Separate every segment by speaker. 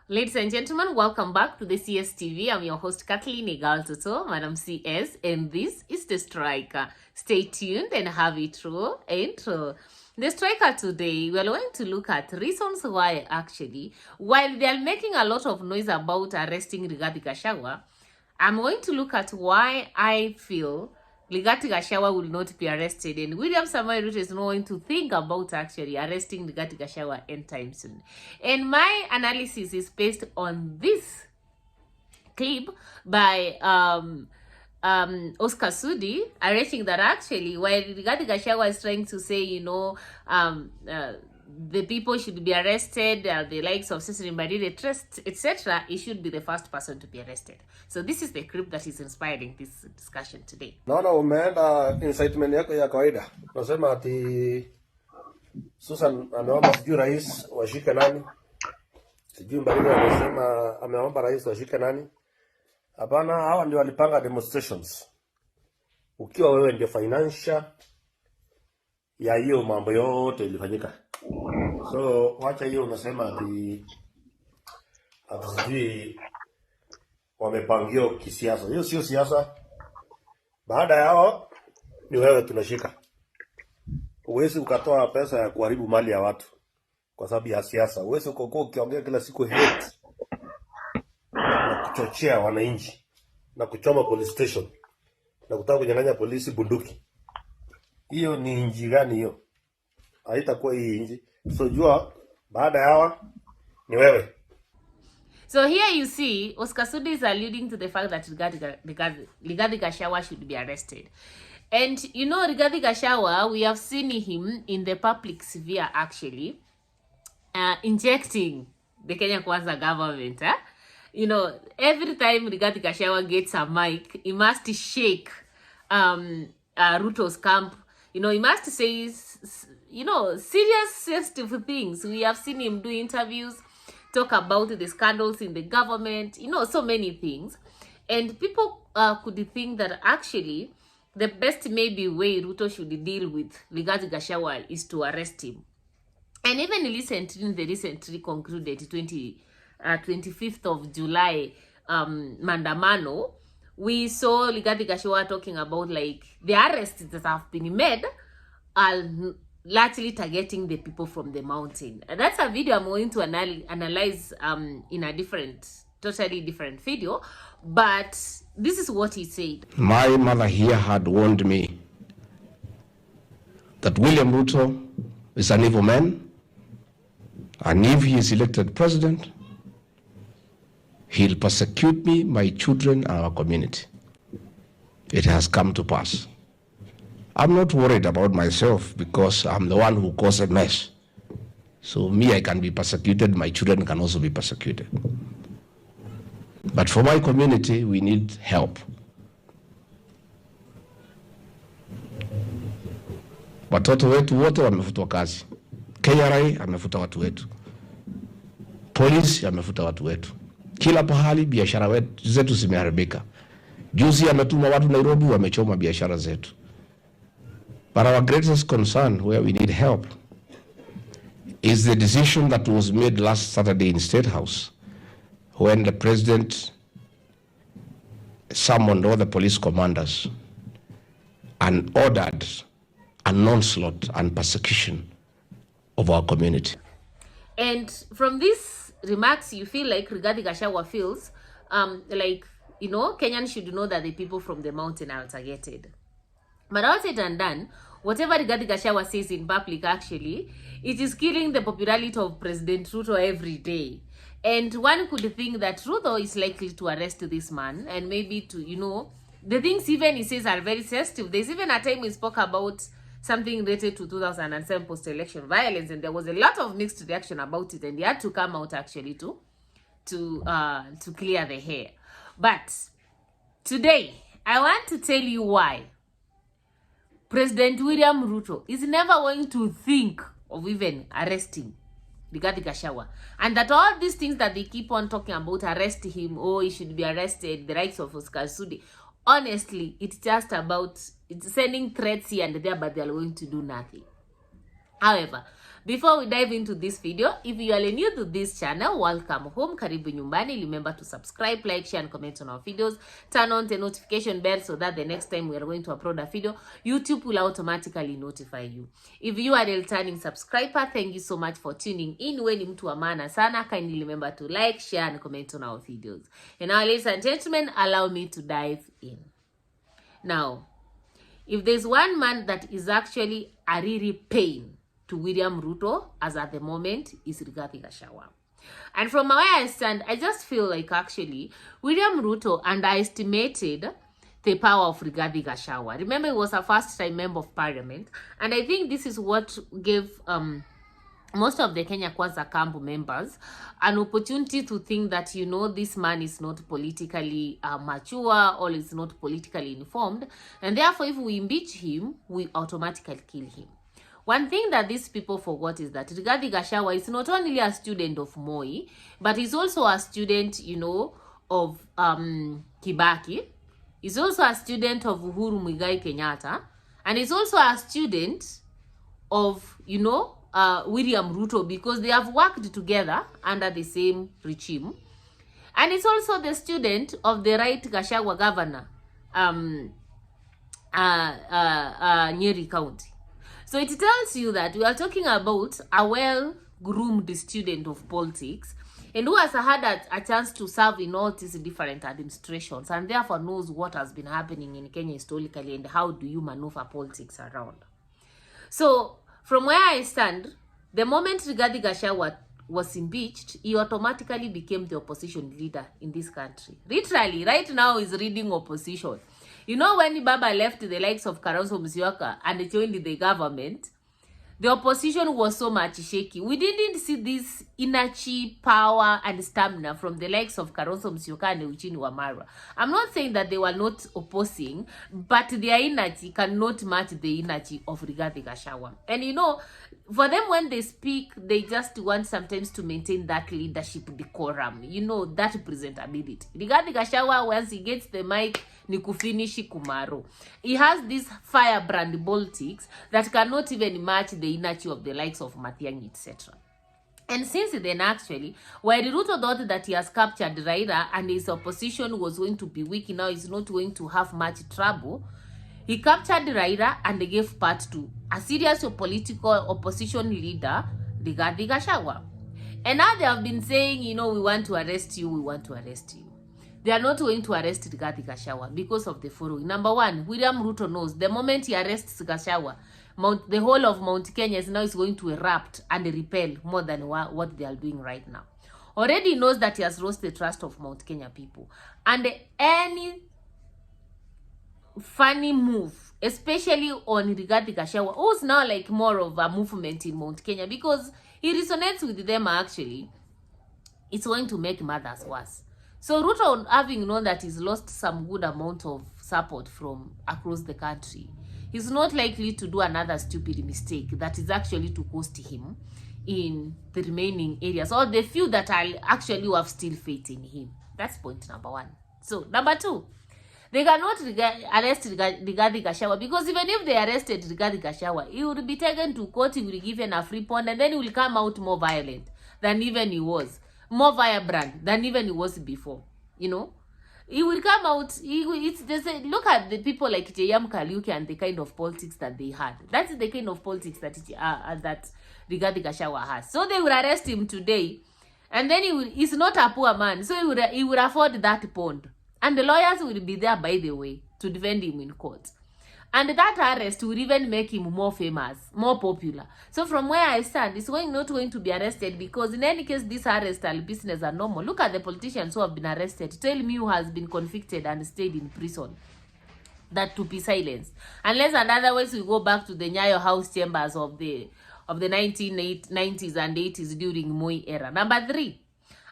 Speaker 1: Ladies and gentlemen, welcome back to the CSTV. I'm your host, Kathleen Reavealed Is Ruto, Madam CS, and this is The Striker. Stay tuned and have it true intro. The Striker today, we're going to look at reasons why, actually, while they are making a lot of noise about arresting Rigathi Gachagua, I'm going to look at why I feel Rigathi Gachagua will not be arrested, and William Samoei Ruto is not going to think about actually arresting Rigathi Gachagua anytime soon. And my analysis is based on this clip by Oscar Sudi, alleging that actually while Rigathi Gachagua is trying to say, the people should be arrested, the likes of Cecily Mbarire, etc., he should be the first person to be arrested. So this is the clip that is inspiring this discussion today.
Speaker 2: Naona umeenda incitement yako ya kawaida. Unasema ati Susan ameomba sijui rais washike nani? Sijui Mbarire anasema ameomba rais washike nani? Hapana, hawa ndio walipanga demonstrations. Ukiwa wewe ndio financial ya hiyo mambo yote ilifanyika. So wacha hiyo unasema ati sijui wamepangio kisiasa. Hiyo sio siasa. Baada yao ni wewe tunashika. Uwezi ukatoa pesa ya kuharibu mali ya watu kwa sababu ya siasa. Uwezi ukiongea kila siku hate na kuchochea wananchi na kuchoma police station na kutaka kunyang'anya polisi bunduki. Hiyo ni inji gani hiyo? Haitakuwa hii inji. So jua baada ya hawa ni wewe.
Speaker 1: So here you see, Oscar Sudi is alluding to the fact that Rigathi Gachagua should be arrested. And Rigathi Gachagua, we have seen him in the public sphere actually injecting the Kenya Kwanza government. Every time Rigathi Gachagua gets a mic, he must shake Ruto's camp. He must say, serious, sensitive things. We have seen him do interviews, talk about the scandals in the government, so many things. And people could think that actually the best maybe way Ruto should deal with Rigathi Gachagua is to arrest him. And even the recently concluded 25th of July Mandamano, we saw Rigathi Gachagua talking about the arrests that have been made are largely targeting the people from the mountain. And that's a video I'm going to analyze in a totally different video. But this is what he said.
Speaker 3: My mother here had warned me that William Ruto is an evil man, and if he is elected president, he'll persecute me, my children, and our community. It has come to pass. I'm not worried about myself because I'm the one who caused a mess. So me, I can be persecuted, my children can also be persecuted. But for my community, we need help. Watoto wetu wote wamefutwa kazi. KRA amefuta watu wetu. Polisi amefuta watu wetu. Kila pahali biashara zetu zimeharibika. Juzi ametuma watu Nairobi wamechoma biashara zetu. But our greatest concern, where we need help, is the decision that was made last Saturday in State House when the president summoned all the police commanders and ordered an onslaught and persecution of our community.
Speaker 1: And from these remarks, you feel like Rigathi Gachagua feels Kenyans should know that the people from the mountain are targeted. But all said and done, whatever Rigathi Gachagua says in public, actually, it is killing the popularity of President Ruto every day. And one could think that Ruto is likely to arrest this man and maybe to, the things even he says are very sensitive. There's even a time we spoke about something related to 2007 post-election violence, and there was a lot of mixed reaction about it, and he had to come out actually to clear the hair. But today, I want to tell you why President William Ruto is never going to think of even arresting Rigathi Gachagua. And that all these things that they keep on talking about, arrest him, he should be arrested, the rights of Oscar Sudi, honestly, it's just about, it's sending threats here and there, but they're going to do nothing. However, Before we dive into this video, if you are new to this channel, welcome home, karibu nyumbani. Remember to subscribe, like, share and comment on our videos. Turn on the notification bell so that the next time we are going to upload a video, YouTube will automatically notify you. If you are a returning subscriber, thank you so much for tuning in. When ni mtu wa maana sana, kindly remember to like, share and comment on our videos. And now, ladies and gentlemen, allow me to dive in. Now, if there's one man that is actually a really pain to William Ruto as at the moment, is Rigathi Gachagua. And from where I stand, I just feel like actually William Ruto underestimated the power of Rigathi Gachagua. Remember, he was a first-time member of parliament, and I think this is what gave most of the Kenya Kwanza camp members an opportunity to think that, you know, this man is not politically mature or is not politically informed, and therefore if we impeach him, we automatically kill him. One thing that these people forgot is that Rigathi Gachagua is not only a student of Moi, but he's also a student, you know, of Kibaki. He's also a student of Uhuru Muigai Kenyatta. And he's also a student of, you know, William Ruto, because they have worked together under the same regime. And it's also the student of the right Gachagua governor, Nyeri County. So it tells you that we are talking about a well-groomed student of politics and who has had a chance to serve in all these different administrations and therefore knows what has been happening in Kenya historically and how do you maneuver politics around. So from where I stand, the moment Rigathi Gachagua was impeached, he automatically became the opposition leader in this country. Literally, right now he's leading opposition. You know, when Baba left the likes of Kalonzo Musyoka and joined the government, the opposition was so much shaky. We didn't see this energy, power, and stamina from the likes of Kalonzo Musyoka and Eugene Wamalwa. I'm not saying that they were not opposing, but their energy cannot match the energy of Rigathi Gachagua. And you know, for them, when they speak, they just want sometimes to maintain that leadership decorum, you know, that presentability. Rigathi Gachagua, once he gets the mic, ni kufinishi kumaro. He has this firebrand politics that cannot even match the energy of the likes of Matiang'i, etc. And since then, actually, while Ruto thought that he has captured Raila and his opposition was going to be weak, now he's not going to have much trouble, he captured Raila and gave part to a serious political opposition leader, Rigathi Gachagua. And now they have been saying, you know, we want to arrest you, we want to arrest you. They are not going to arrest Rigathi Gachagua because of the following. Number one, William Ruto knows the moment he arrests Gachagua, the whole of Mount Kenya is now going to erupt and repel more than what they are doing right now. Already knows that he has lost the trust of Mount Kenya people. And any funny move, especially on Rigathi Gachagua, who's now like more of a movement in Mount Kenya because he resonates with them actually, it's going to make matters worse. So Ruto, having known that he's lost some good amount of support from across the country, he's not likely to do another stupid mistake that is actually to cost him in the remaining areas, or the few that are actually have still faith in him. That's point number one. So number two, they cannot arrest Rigathi Gachagua because even if they arrested Rigathi Gachagua, he would be taken to court, he will be given a free pond, and then he will come out more violent than even he was. More vibrant than even it was before, you know. He will come out, look at the people like J.M. Kariuki and the kind of politics that they had. That's the kind of politics that that Rigathi Gachagua has. So they will arrest him today, and then he's not a poor man, so he will afford that pond. And the lawyers will be there, by the way, to defend him in court. And that arrest will even make him more famous, more popular. So from where I stand, it's not going to be arrested because in any case, this arrest and business are normal. Look at the politicians who have been arrested. Tell me who has been convicted and stayed in prison. That to be silenced. Unless and otherwise we go back to the Nyayo House chambers of the 1990s and 80s during Moi era. Number three,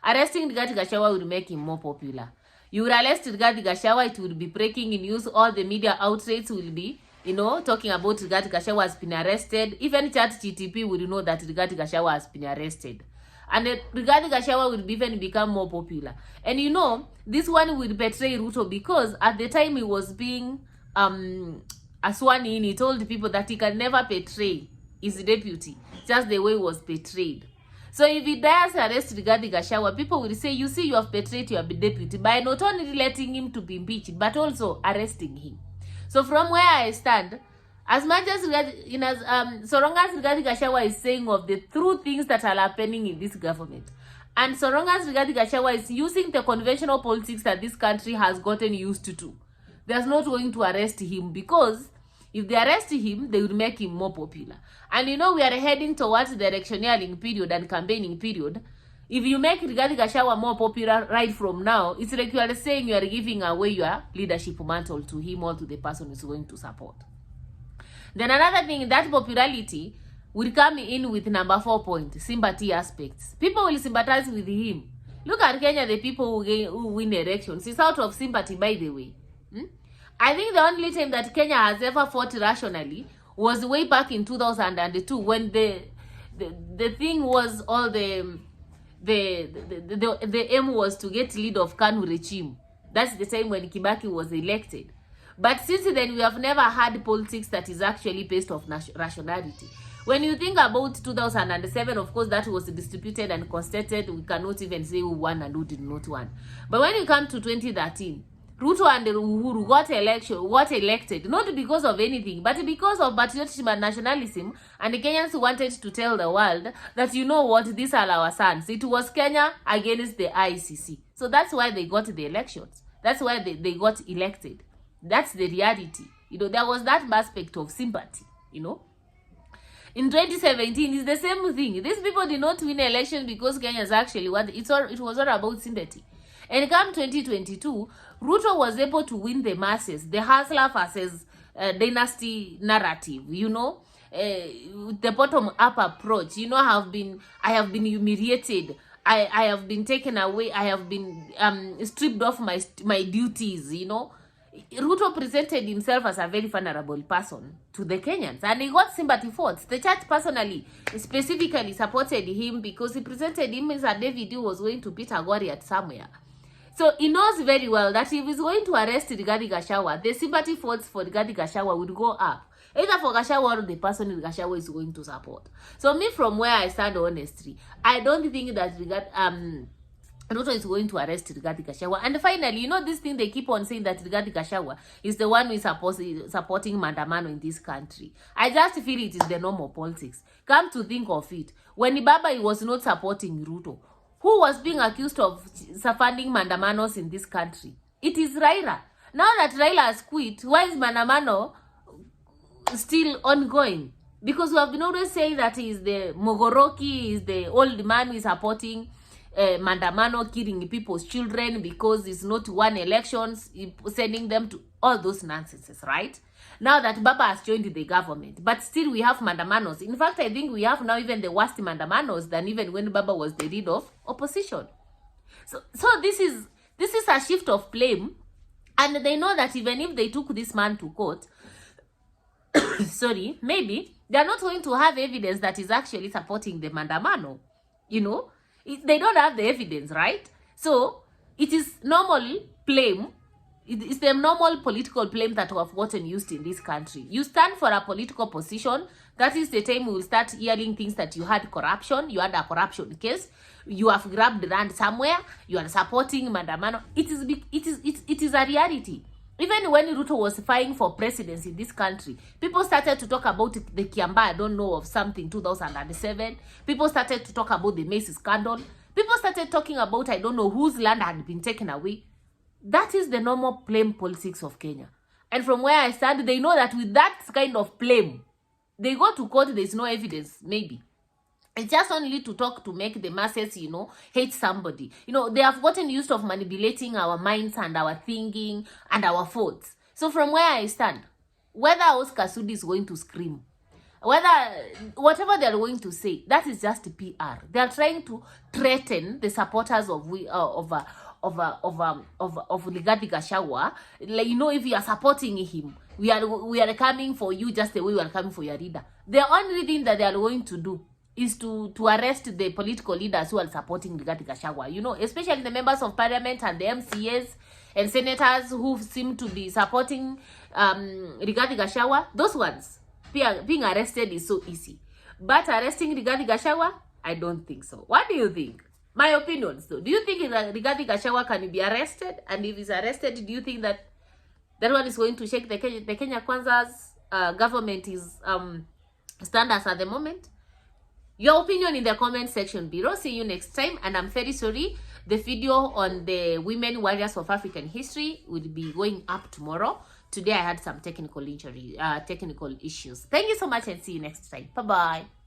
Speaker 1: arresting Rigathi Gachagua will make him more popular. You will arrest Rigathi Gachagua, it will be breaking in news. All the media outlets will be, you know, talking about Rigathi Gachagua has been arrested. Even ChatGTP will know that Rigathi Gachagua has been arrested. And Rigathi Gachagua will even become more popular. And you know, this one will betray Ruto because at the time he was being sworn in, he told people that he can never betray his deputy. just the way it was portrayed. So if he dares arrest Rigathi Gachagua, people will say, you see, you have betrayed your deputy by not only letting him to be impeached, but also arresting him. So from where I stand, as much as so long as Rigathi Gachagua is saying of the true things that are happening in this government, and so long as Rigathi Gachagua is using the conventional politics that this country has gotten used to, there's not going to arrest him, because if they arrest him, they will make him more popular. And we are heading towards the electioneering period and campaigning period. If you make Rigathi Gachagua more popular right from now, it's like you are saying you are giving away your leadership mantle to him or to the person who's going to support. Then another thing, that popularity will come in with number 4 point, sympathy aspects. People will sympathize with him. Look at Kenya, the people who win elections. It's out of sympathy, by the way. I think the only time that Kenya has ever fought rationally was way back in 2002, when the thing was all the aim was to get rid of KANU regime. That's the time when Kibaki was elected. But since then, we have never had politics that is actually based off rationality. When you think about 2007, of course, that was distributed and constated. We cannot even say who won and who did not win. But when you come to 2013, Ruto and Uhuru got elected, not because of anything, but because of patriotism and nationalism, and the Kenyans wanted to tell the world that, you know what, these are our sons. It was Kenya against the ICC. So that's why they got the elections. That's why they got elected. That's the reality. There was that aspect of sympathy, In 2017, it's the same thing. These people did not win election because Kenyans actually won. It was all about sympathy. And come 2022, Ruto was able to win the masses, the hustler versus dynasty narrative, the bottom-up approach. I have been humiliated. I have been taken away. I have been stripped off my duties, Ruto presented himself as a very vulnerable person to the Kenyans, and he got sympathy votes. The church personally, specifically supported him because he presented him as a David who was going to beat a Goliath somewhere. So he knows very well that if he's going to arrest Rigathi Gachagua, the sympathy votes for Rigathi Gachagua would go up, either for Gachagua or the person Gachagua is going to support. So me, from where I stand, honestly, I don't think that Ruto is going to arrest Rigathi Gachagua. And finally, this thing they keep on saying, that Rigathi Gachagua is the one who is supporting Mandamano in this country. I just feel it is the normal politics. Come to think of it, when Baba was not supporting Ruto, who was being accused of funding Mandamanos in this country? It is Raila. Now that Raila has quit, why is Mandamano still ongoing? Because we have been always saying that he is the Mogoroki, he is the old man who is supporting Mandamano, killing people's children because it's not won elections, sending them to all those nonsenses, right? Now that Baba has joined the government, but still we have Mandamanos. In fact, I think we have now even the worst Mandamanos than even when Baba was the leader of opposition. So this is a shift of blame, and they know that even if they took this man to court, sorry, maybe they are not going to have evidence that is actually supporting the Mandamano. They don't have the evidence, right? So it is normal blame. It's the normal political blame that we have gotten used in this country. You stand for a political position. That is the time we will start hearing things that you had corruption. You had a corruption case. You have grabbed land somewhere. You are supporting Mandamano. It is a reality. Even when Ruto was fighting for presidency in this country, people started to talk about the Kiamba, I don't know, of something, 2007. People started to talk about the Macy scandal. People started talking about, I don't know, whose land had been taken away. That is the normal blame politics of Kenya. And from where I stand, they know that with that kind of blame, they go to court, there is no evidence, maybe. It's just only to talk to make the masses, hate somebody. They have gotten used of manipulating our minds and our thinking and our thoughts. So from where I stand, whether Oscar Sudi is going to scream, whatever they are going to say, that is just PR. They are trying to threaten the supporters of Rigathi Gachagua. If you are supporting him, we are coming for you just the way we are coming for your leader. The only thing that they are going to do is to arrest the political leaders who are supporting Rigathi Gachagua. Especially the members of parliament and the MCAs and senators who seem to be supporting Rigathi Gachagua. Those ones, being arrested is so easy. But arresting Rigathi Gachagua, I don't think so. What do you think? My opinions, though. Do you think Rigathi Gachagua can be arrested? And if he's arrested, do you think that that one is going to shake the Kenya Kwanza's government is standards at the moment? Your opinion in the comment section below. See you next time. And I'm very sorry, the video on the women warriors of African history will be going up tomorrow. Today I had some technical issues. Thank you so much and see you next time. Bye bye.